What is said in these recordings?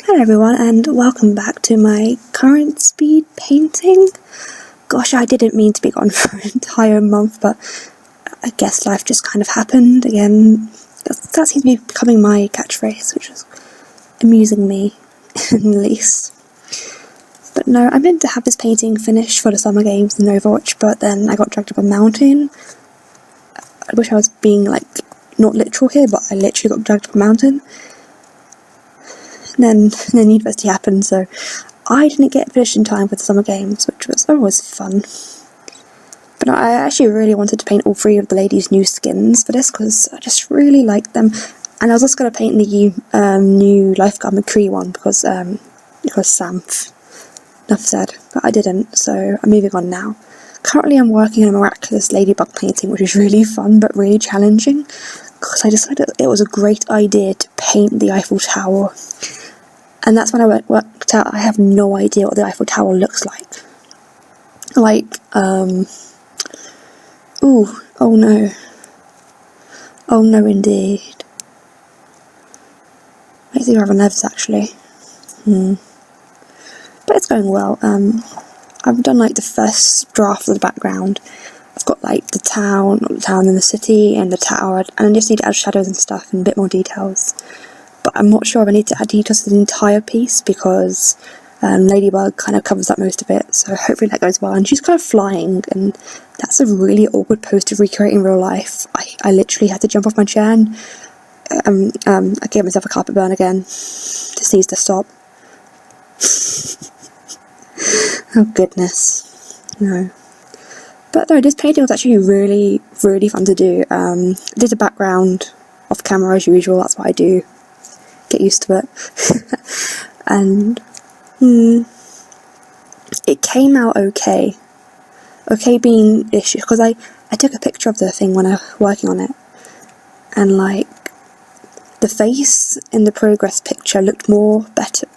Hello everyone and welcome back to my current speed painting. Gosh, I didn't mean to be gone for an entire month, but I guess life just kind of happened again. That seems to be becoming my catchphrase, which is amusing me, at least. But no, I meant to have this painting finished for the summer games in Overwatch, but then I got dragged up a mountain. I wish I was being, not literal here, but I literally got dragged up a mountain. And then university happened, so I didn't get finished in time for the summer games, which was always fun. But I actually really wanted to paint all three of the ladies' new skins for this, because I just really liked them. And I was also going to paint the new Lifeguard McCree one, because Sam, enough said, but I didn't, so I'm moving on now. Currently I'm working on a miraculous ladybug painting, which is really fun, but really challenging, because I decided it was a great idea to paint the Eiffel Tower. And that's when I worked out I have no idea what the Eiffel Tower looks like. Ooh, oh no. Oh no indeed. Makes me rather nervous actually. But it's going well. I've done the first draft of the background. I've got the town, not the town, and the city, and the tower, and I just need to add shadows and stuff and a bit more details. But I'm not sure if I need to add details to the entire piece, because Ladybug kind of covers up most of it, so hopefully that goes well. And she's kind of flying, and that's a really awkward pose to recreate in real life. I literally had to jump off my chair, and I gave myself a carpet burn again. This needs to stop. Oh goodness, no. But no, this painting was actually really, really fun to do. I did a background off camera as usual, that's what I do. Get used to it. And it came out okay. Okay being issue, because I took a picture of the thing when I was working on it, and the face in the progress picture looked more better.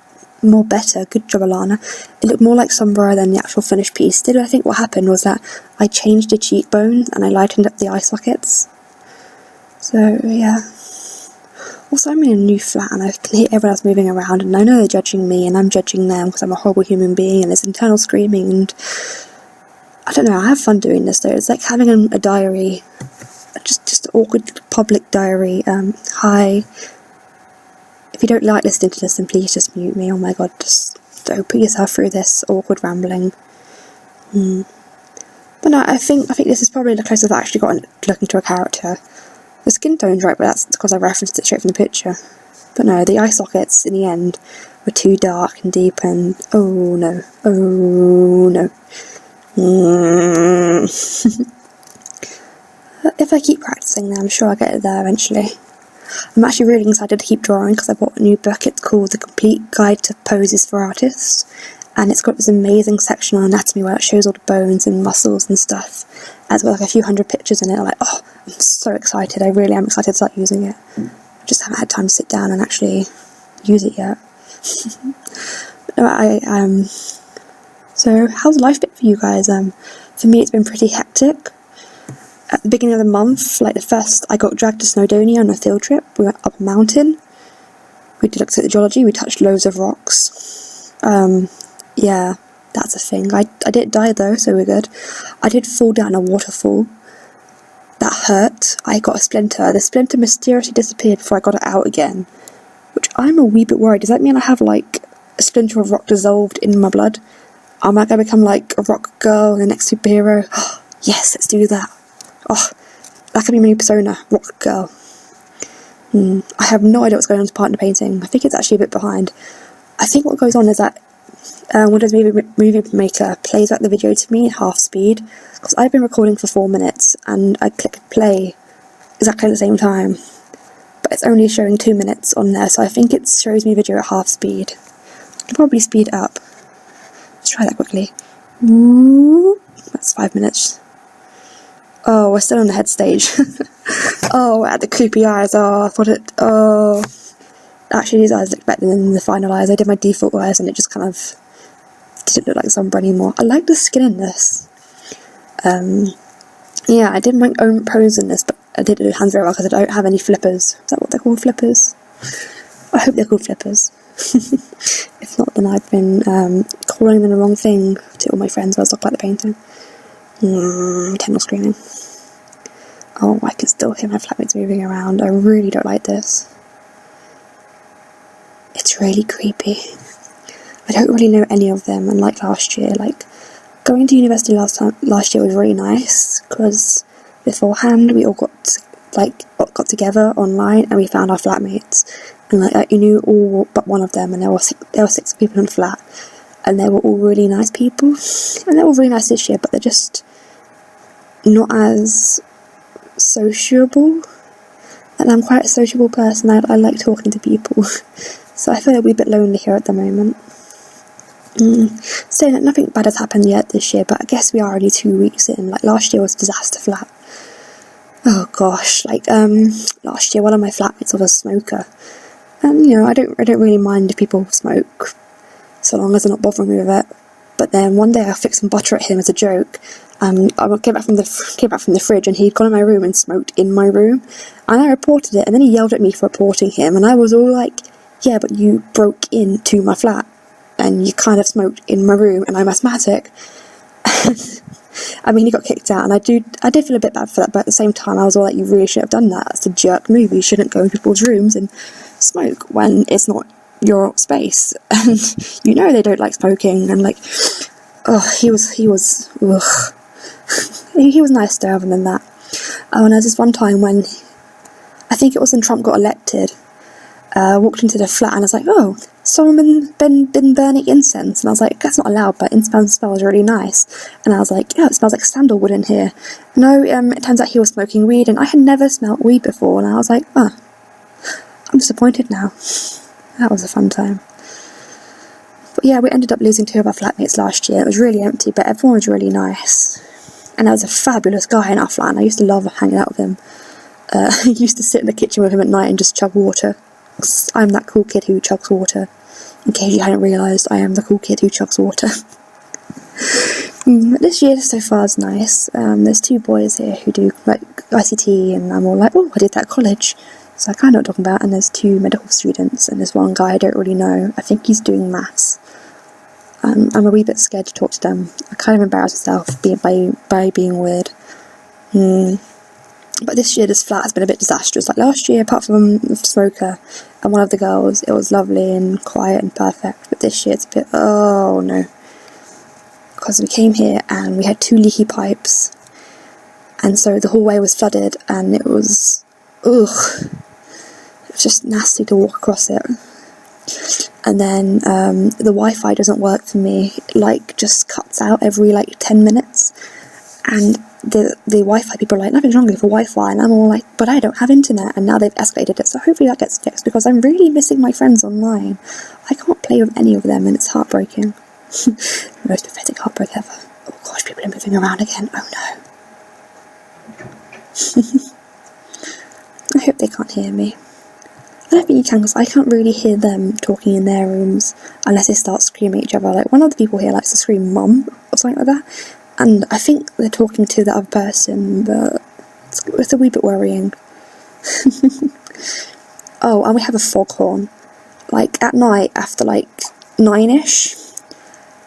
Good job, Alana. It looked more like Sombra than the actual finished piece. I think what happened was that I changed the cheekbones and I lightened up the eye sockets. So yeah. Also, I'm in a new flat and I can hear everyone else moving around, and I know they're judging me and I'm judging them because I'm a horrible human being, and there's internal screaming, and I don't know, I have fun doing this though. It's like having a diary, just an awkward public diary. Hi. If you don't like listening to this, then please just mute me. Oh my god, just don't put yourself through this awkward rambling. But no, I think this is probably the closest I've actually gotten to looking to a character. The skin tone's right, but that's because I referenced it straight from the picture. But no, the eye sockets in the end were too dark and deep, and oh no. If I keep practicing then I'm sure I'll get it there eventually. I'm actually really excited to keep drawing because I bought a new book. It's called The Complete Guide to Poses for Artists, and it's got this amazing section on anatomy where it shows all the bones and muscles and stuff. And it's got a few hundred pictures in it. I'm I'm so excited. I really am excited to start using it. I just haven't had time to sit down and actually use it yet. So how's life been for you guys? For me it's been pretty hectic. At the beginning of the month, I got dragged to Snowdonia on a field trip. We went up a mountain. We looked at the geology, we touched loads of rocks. Yeah, that's a thing. I didn't die though, so we're good. I did fall down a waterfall. That hurt. I got a splinter. The splinter mysteriously disappeared before I got it out again, which I'm a wee bit worried. Does that mean I have a splinter of rock dissolved in my blood? Am I going to become a rock girl, the next superhero? Yes, let's do that. Oh, that could be my new persona, rock girl. I have no idea what's going on to partner painting. I think it's actually a bit behind. I think what goes on is that Windows Movie Maker plays back the video to me at half speed, because I've been recording for 4 minutes and I clicked play exactly at the same time, but it's only showing 2 minutes on there, so I think it shows me video at half speed. I can probably speed up. Let's try that quickly. Ooh, that's 5 minutes. Oh, we're still on the head stage. Oh, at the creepy eyes. Oh, I thought it. Oh. Actually, these eyes look better than the final eyes. I did my default eyes and it just kind of didn't look like Sombra anymore. I like the skin in this. Yeah, I did my own pose in this, but I did do hands very well because I don't have any flippers. Is that what they're called, flippers? I hope they're called flippers. If not, then I've been calling them the wrong thing to all my friends while I talk about the painting. Internal screaming. Oh, I can still hear my flatmates moving around. I really don't like this. It's really creepy. I don't really know any of them, and like last year, like going to university last year was really nice because beforehand we all got together online and we found our flatmates, and like you knew all but one of them, and there were 6 people in the flat, and they were all really nice people, and they're all really nice this year, but they're just not as sociable, and I'm quite a sociable person. I like talking to people, so I feel a wee bit lonely here at the moment. So nothing bad has happened yet this year, but I guess we are only 2 weeks in. Like last year was a disaster flat. Oh gosh, like last year one of my flatmates was a smoker, and you know I don't really mind if people smoke, so long as they're not bothering me with it. But then one day I fixed some butter at him as a joke. I came back from the fridge, and he'd gone in my room and smoked in my room, and I reported it, and then he yelled at me for reporting him, and I was all like, yeah, but you broke into my flat and you kind of smoked in my room, and I'm asthmatic. I mean, he got kicked out, and I did feel a bit bad for that, but at the same time I was all like, you really should have done that. That's a jerk move. You shouldn't go into people's rooms and smoke when it's not your space, and you know they don't like smoking. And like, oh, he was ugh. He was nice though, other than that. Oh, and there was this one time when, I think it was when Trump got elected, I walked into the flat and I was like, oh, someone been burning incense, and I was like, that's not allowed, but incense smells really nice. And I was like, yeah, it smells like sandalwood in here. No, it turns out he was smoking weed, and I had never smelled weed before, and I was like, oh, I'm disappointed now. That was a fun time. But yeah, we ended up losing 2 of our flatmates last year. It was really empty, but everyone was really nice. And there was a fabulous guy in our flat, and I used to love hanging out with him. I used to sit in the kitchen with him at night and just chug water. I'm that cool kid who chugs water. In case you hadn't realised, I am the cool kid who chugs water. This year so far is nice. There's 2 boys here who do like ICT, and I'm all like, oh, I did that at college. So I kind of know what I'm talking about. And there's 2 medical students, and there's one guy I don't really know. I think he's doing maths. I'm a wee bit scared to talk to them. I kind of embarrass myself by being weird. But this year, this flat has been a bit disastrous. Like last year, apart from the smoker and one of the girls, it was lovely and quiet and perfect. But this year, it's a bit, oh no. Because we came here and we had 2 leaky pipes. And so the hallway was flooded, and it was, ugh. It was just nasty to walk across it. And then the Wi-Fi doesn't work for me. It, like, just cuts out every, 10 minutes. And the Wi-Fi people are like, nothing's wrong with your Wi-Fi, and I'm all like, but I don't have internet, and now they've escalated it, so hopefully that gets fixed, because I'm really missing my friends online. I can't play with any of them, and it's heartbreaking. Most pathetic heartbreak ever. Oh gosh, people are moving around again. Oh no. I hope they can't hear me. I don't think you can, because I can't really hear them talking in their rooms unless they start screaming at each other. Like, one of the people here likes to scream mum or something like that. And I think they're talking to the other person, but it's a wee bit worrying. Oh, and we have a foghorn. Like, at night, after 9ish,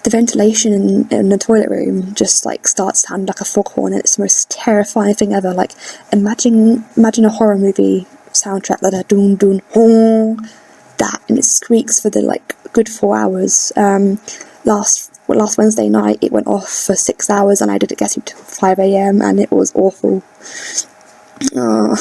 the ventilation in the toilet room just starts to sound like a foghorn, and it's the most terrifying thing ever. Like, imagine a horror movie soundtrack, like a doon doon hong, that, and it squeaks for the good 4 hours. Last Wednesday night it went off for 6 hours, and I didn't get it till 5 AM, and it was awful. Oh.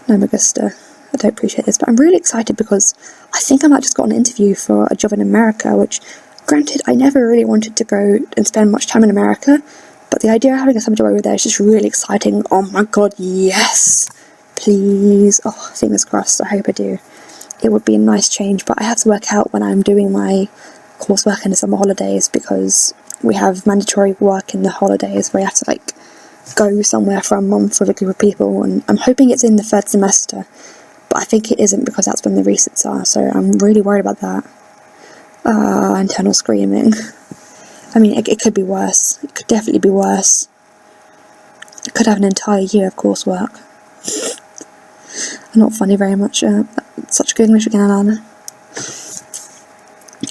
No, Augusta, I don't appreciate this, but I'm really excited because I think I might just got an interview for a job in America, which, granted, I never really wanted to go and spend much time in America, but the idea of having a summer job over there is just really exciting. Oh my god, yes! Please. Oh, fingers crossed, I hope I do. It would be a nice change, but I have to work out when I'm doing my coursework in the summer holidays, because we have mandatory work in the holidays where you have to go somewhere for a month with a group of people, and I'm hoping it's in the 3rd semester, but I think it isn't, because that's when the resets are, so I'm really worried about that. Internal screaming. I mean, it could be worse. It could definitely be worse. I could have an entire year of coursework. I'm not funny very much. Such good English again, Alana.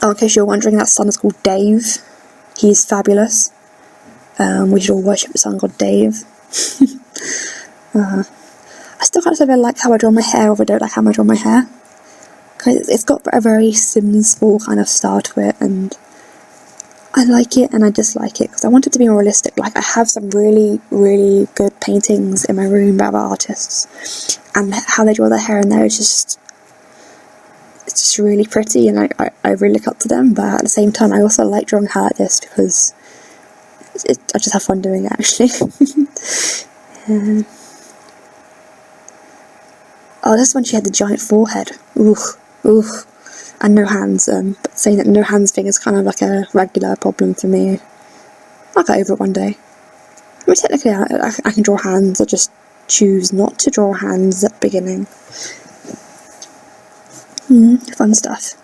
Oh, in case you're wondering, that sun is called Dave. He's fabulous. We should all worship the sun god Dave. I still can't say if I like how I draw my hair or if I don't like how I draw my hair. Cause it's got a very Sims-ful kind of style to it, and I like it and I dislike it because I want it to be more realistic. Like, I have some really, really good paintings in my room by other artists, and how they draw their hair in there is just, it's just really pretty, and I really look up to them. But at the same time, I also like drawing hair like this because I just have fun doing it, actually. Oh, this one, she had the giant forehead. Ooh. And no hands, but saying that no hands thing is kind of like a regular problem for me. I'll get over it one day. I mean, technically I can draw hands, I just choose not to draw hands at the beginning. Fun stuff.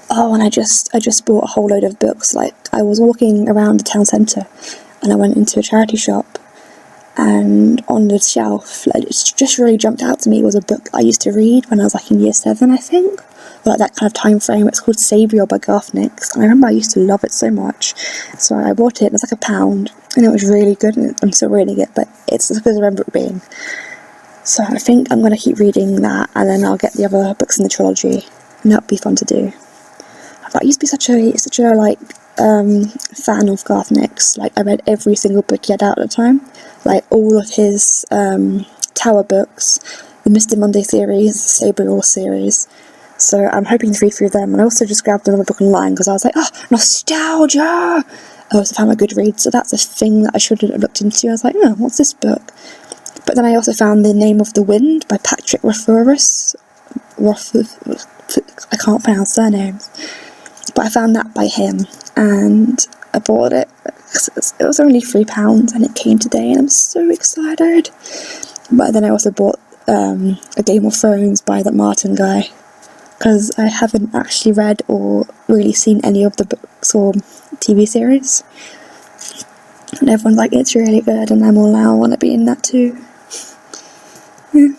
Oh, and I just bought a whole load of books. Like, I was walking around the town centre, and I went into a charity shop, and on the shelf, like, it just really jumped out to me, was a book I used to read when I was like in year 7, I think, or like that kind of time frame. It's called Sabriel by Garth Nix, and I remember I used to love it so much, so I bought it, and it was like £1, and it was really good, and I'm still reading it, but it's as good as I remember it being. So I think I'm going to keep reading that, and then I'll get the other books in the trilogy, and that'll be fun to do. I used to be such a like fan of Garth Nix. Like, I read every single book he had out at the time, like all of his Tower books, the Mr. Monday series, the Sabriel series. So I'm hoping to read through them, and I also just grabbed another book online because I was like, oh, nostalgia! I also found my Goodreads, so that's a thing that I should have looked into. I was like, oh, what's this book? But then I also found The Name of the Wind by Patrick Rothfuss. I can't pronounce surnames. But I found that by him, and I bought it. It was only £3, and it came today, and I'm so excited. But then I also bought A Game of Thrones by that Martin guy, because I haven't actually read or really seen any of the books or TV series. And everyone's like, it's really good, and I'm all out, I want to be in that too. Yeah.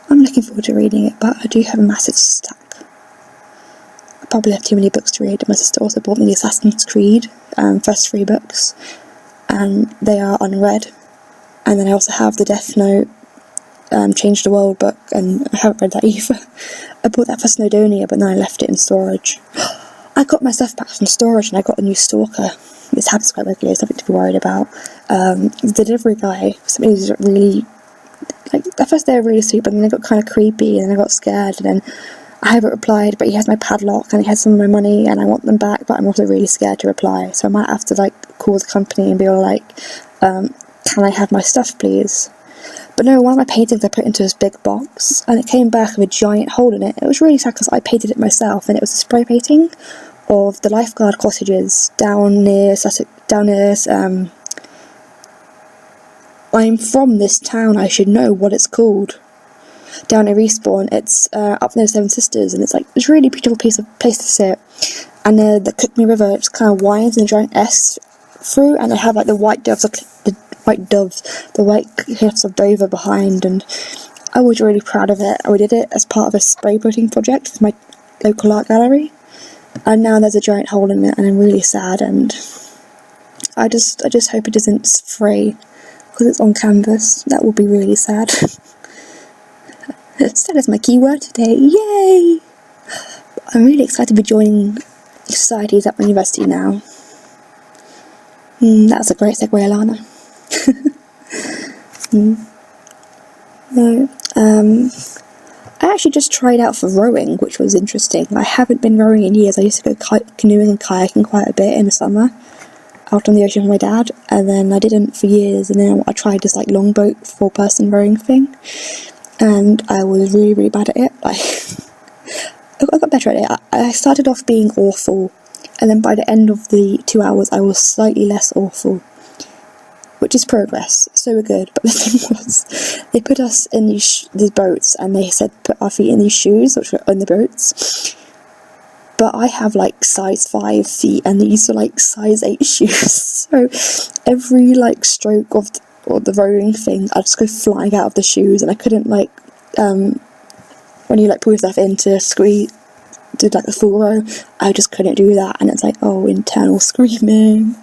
I'm looking forward to reading it, but I do have a massive stack. I probably have too many books to read. My sister also bought me the Assassin's Creed first 3 books, and they are unread. And then I also have the Death Note Change the World book, and I haven't read that either. I bought that for Snowdonia, but then I left it in storage. I got my stuff back from storage, and I got a new stalker. This happens quite regularly, it's nothing to be worried about. The delivery guy, somebody who's really, like, at first they were really sweet, but then they got kind of creepy, and I got scared, and then I haven't replied, but he has my padlock, and he has some of my money, and I want them back, but I'm also really scared to reply, so I might have to, like, call the company and be all like, can I have my stuff, please? But no, one of my paintings I put into this big box, and it came back with a giant hole in it. It was really sad because I painted it myself, and it was a spray painting of the lifeguard cottages down near Sussex, I'm from this town, I should know what it's called. Down near Respawn, it's up near Seven Sisters, and it's like, it's a really beautiful place to sit. And the Cookme River, it's kind of winds in a giant S through, and I have like the white cliffs of Dover behind, and I was really proud of it. I did it as part of a spray painting project for my local art gallery, and now there's a giant hole in it, and I'm really sad, and I just hope it doesn't fray, because it's on canvas. That would be really sad. Sad is my keyword today, yay! I'm really excited to be joining societies at my university now. That was a great segue, Alana. No, I actually just tried out for rowing, which was interesting. I haven't been rowing in years. I used to go canoeing and kayaking quite a bit in the summer, out on the ocean with my dad, and then I didn't for years, and then I tried this like longboat 4-person rowing thing, and I was really, really bad at it. I got better at it. I started off being awful, and then by the end of the 2 hours I was slightly less awful, which is progress, so we're good. But the thing was, they put us in these boats, and they said put our feet in these shoes, which were on the boats, but I have like size 5 feet, and these are like size 8 shoes, so every like stroke of or the rowing thing, I'd just go flying out of the shoes, and I couldn't, like, when you, like, pull yourself in to squeeze, do, like, the full row, I just couldn't do that, and it's like, oh, internal screaming.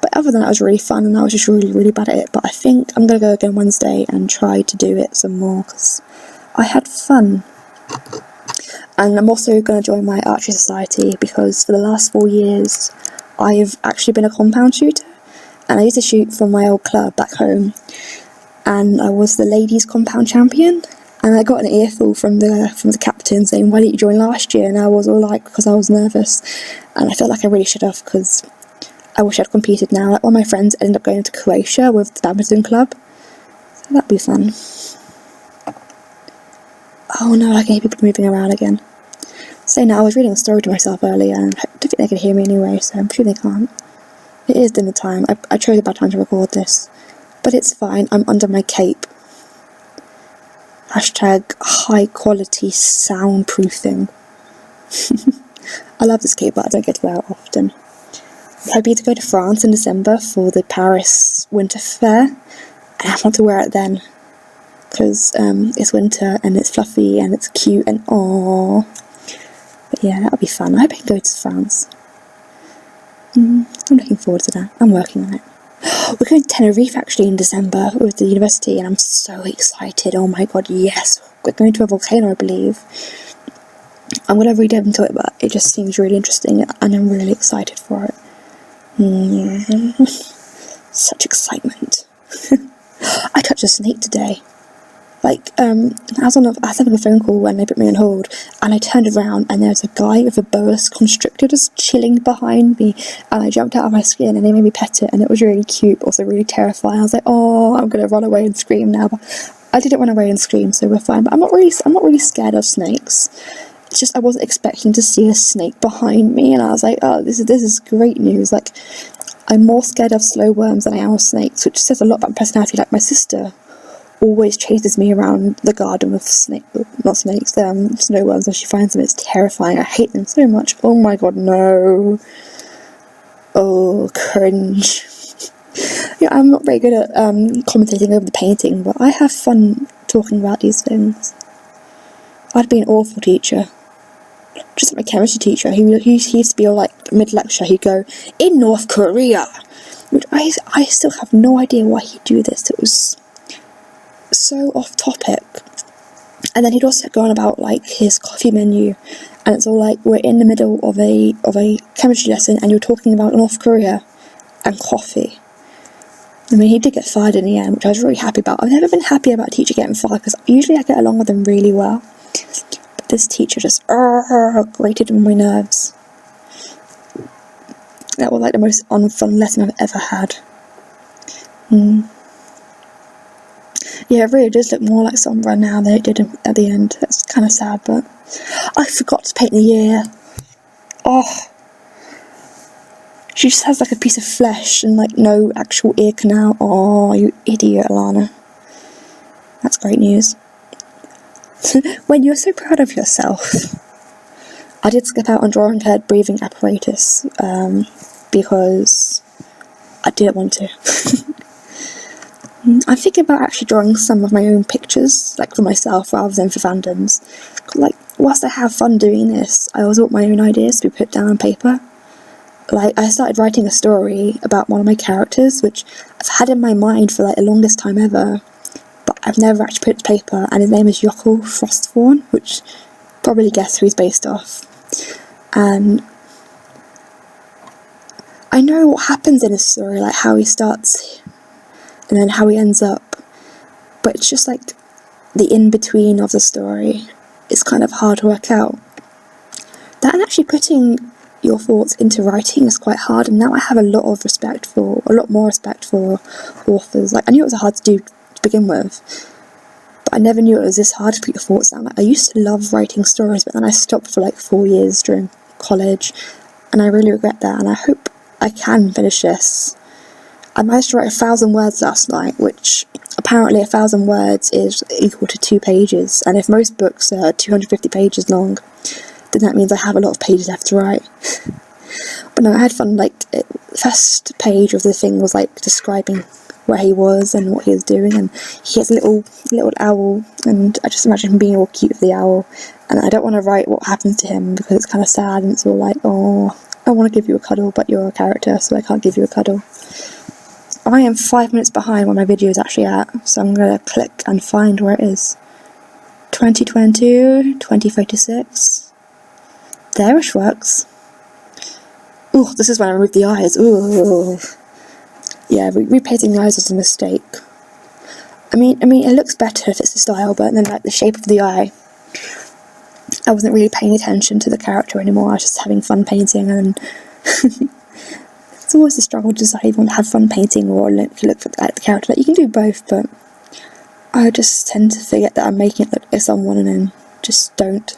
But other than that, it was really fun, and I was just really, really bad at it. But I think I'm going to go again Wednesday and try to do it some more, because I had fun. And I'm also going to join my archery society, because for the last 4 years, I've actually been a compound shooter. And I used to shoot from my old club back home, and I was the ladies' compound champion. And I got an earful from the captain saying, "Why didn't you join last year?" And I was all like, because I was nervous, and I felt like I really should have, because I wish I'd competed now. Like, all my friends ended up going to Croatia with the badminton club, so that'd be fun. Oh no, I can hear people moving around again. So now, I was reading a story to myself earlier, and I don't think they could hear me anyway, so I'm sure they can't. It is dinner time. I chose a bad time to record this, but it's fine. I'm under my cape. Hashtag high quality soundproofing. I love this cape, but I don't get to wear it often. I'm hoping to go to France in December for the Paris Winter Fair, and I want to wear it then, because it's winter and it's fluffy and it's cute and aww. But yeah, that'll be fun. I hope I can go to France. I'm looking forward to that. I'm working on it. We're going to Tenerife actually in December with the university, and I'm so excited. Oh my god, yes. We're going to a volcano, I believe. I'm going to read into it, but it just seems really interesting, and I'm really excited for it. Such excitement. I touched a snake today. Like, I was having a phone call when they put me on hold, and I turned around and there was a guy with a boa constrictor just chilling behind me, and I jumped out of my skin and they made me pet it, and it was really cute, but also really terrifying. I was like, oh, I'm gonna run away and scream now, but I didn't run away and scream, so we're fine. But I'm not really scared of snakes. It's just I wasn't expecting to see a snake behind me, and I was like, oh, this is great news. Like, I'm more scared of slow worms than I am of snakes, which says a lot about my personality. Like, my sister always chases me around the garden with snowworms when she finds them. It's terrifying. I hate them so much. Oh my god, no. Oh, cringe. Yeah, I'm not very good at commentating over the painting, but I have fun talking about these things. I'd be an awful teacher. Just like my chemistry teacher, he used to be all like mid-lecture, he'd go, "In North Korea," which I still have no idea why he'd do this. It was so off topic. And then he'd also go on about like his coffee menu, and it's all like, we're in the middle of a chemistry lesson and you're talking about North Korea and coffee. I mean, he did get fired in the end, which I was really happy about. I've never been happy about a teacher getting fired, because usually I get along with them really well, but this teacher just grated on my nerves. That was like the most unfun lesson I've ever had. Yeah, it really does look more like Sombra now than it did at the end. That's kind of sad, but I forgot to paint the ear. Oh, she just has like a piece of flesh and like no actual ear canal. Oh, you idiot, Alana. That's great news. When you're so proud of yourself. I did skip out on drawing her breathing apparatus, because I didn't want to. I'm thinking about actually drawing some of my own pictures, like for myself rather than for fandoms. Like, whilst I have fun doing this, I always want my own ideas to be put down on paper. Like, I started writing a story about one of my characters, which I've had in my mind for like the longest time ever, but I've never actually put it to paper, and his name is Yokel Frostthorn, which probably guess who he's based off. And I know what happens in his story, like how he starts and then how he ends up, but it's just like the in-between of the story. It's kind of hard to work out. That and actually putting your thoughts into writing is quite hard, and now I have a lot more respect for authors. Like, I knew it was hard to do to begin with, but I never knew it was this hard to put your thoughts down. Like, I used to love writing stories, but then I stopped for like 4 years during college, and I really regret that, and I hope I can finish this. I managed to write 1,000 words last night, which apparently 1,000 words is equal to 2 pages, and if most books are 250 pages long, then that means I have a lot of pages left to write. But no, I had fun. Like, the first page of the thing was like describing where he was and what he was doing, and he has a little owl, and I just imagine him being all cute with the owl, and I don't want to write what happens to him because it's kind of sad, and it's all like, oh, I want to give you a cuddle, but you're a character, so I can't give you a cuddle. I am 5 minutes behind where my video is actually at, so I'm going to click and find where it is. 2022, 2036. There-ish works. Ooh, this is when I remove the eyes. Ooh. Yeah, repainting the eyes was a mistake. I mean, it looks better if it's the style, but then like the shape of the eye, I wasn't really paying attention to the character anymore. I was just having fun painting, and it's always a struggle to decide if you want to have fun painting or look at the character. Like, you can do both, but I just tend to forget that I'm making it look like someone, and then just don't.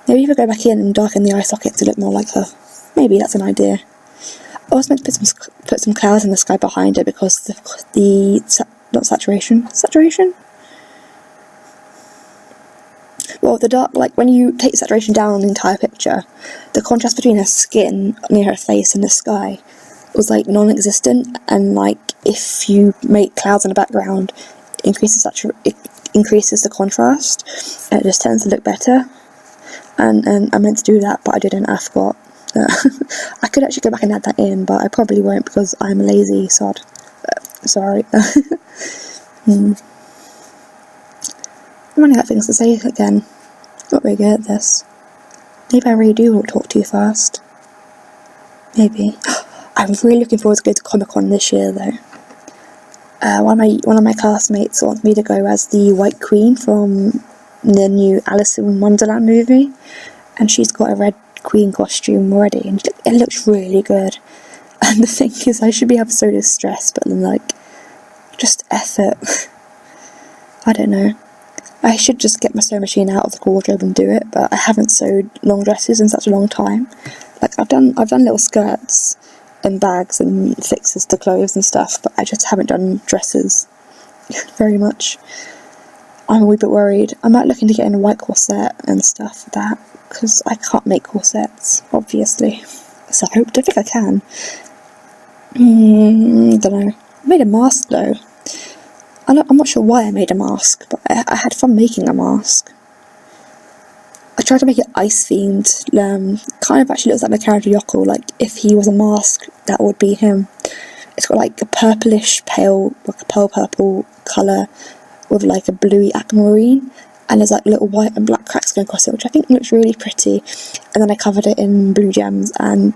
Maybe if I go back in and darken the eye socket to look more like her. Maybe that's an idea. I was meant to put some clouds in the sky behind it because not saturation. Well, the dark, like when you take saturation down on the entire picture, the contrast between her skin near her face and the sky was like non-existent, and like if you make clouds in the background, it increases the contrast, and it just tends to look better. And I meant to do that, but I didn't. I forgot. I could actually go back and add that in, but I probably won't because I'm lazy, sod. Sorry. I'm running out of things to say again. Not very good at this. Maybe I really do talk too fast. Maybe. I'm really looking forward to going to Comic-Con this year, though. One of my classmates wants me to go as the White Queen from the new Alice in Wonderland movie, and she's got a red queen costume already, and it looks really good. And the thing is, I should be having so distressed, but then like, just effort. I don't know. I should just get my sewing machine out of the wardrobe and do it, but I haven't sewed long dresses in such a long time. Like I've done little skirts and bags and fixes to clothes and stuff, but I just haven't done dresses very much. I'm a wee bit worried. I might look into getting a white corset and stuff for that, because I can't make corsets, obviously. So I don't think I can. Don't know. I made a mask though. I'm not sure why I made a mask, but I had fun making a mask. I tried to make it ice themed. Kind of actually looks like my character Yoko. Like if he was a mask, that would be him. It's got like a purplish pale, like a pale purple colour with like a bluey aquamarine, and there's like little white and black cracks going across it, which I think looks really pretty. And then I covered it in blue gems, and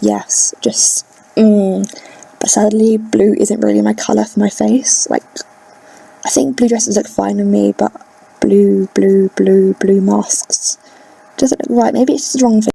yes, just but sadly blue isn't really my colour for my face. Like I think blue dresses look fine with me, but blue masks doesn't look right. Maybe it's just the wrong thing.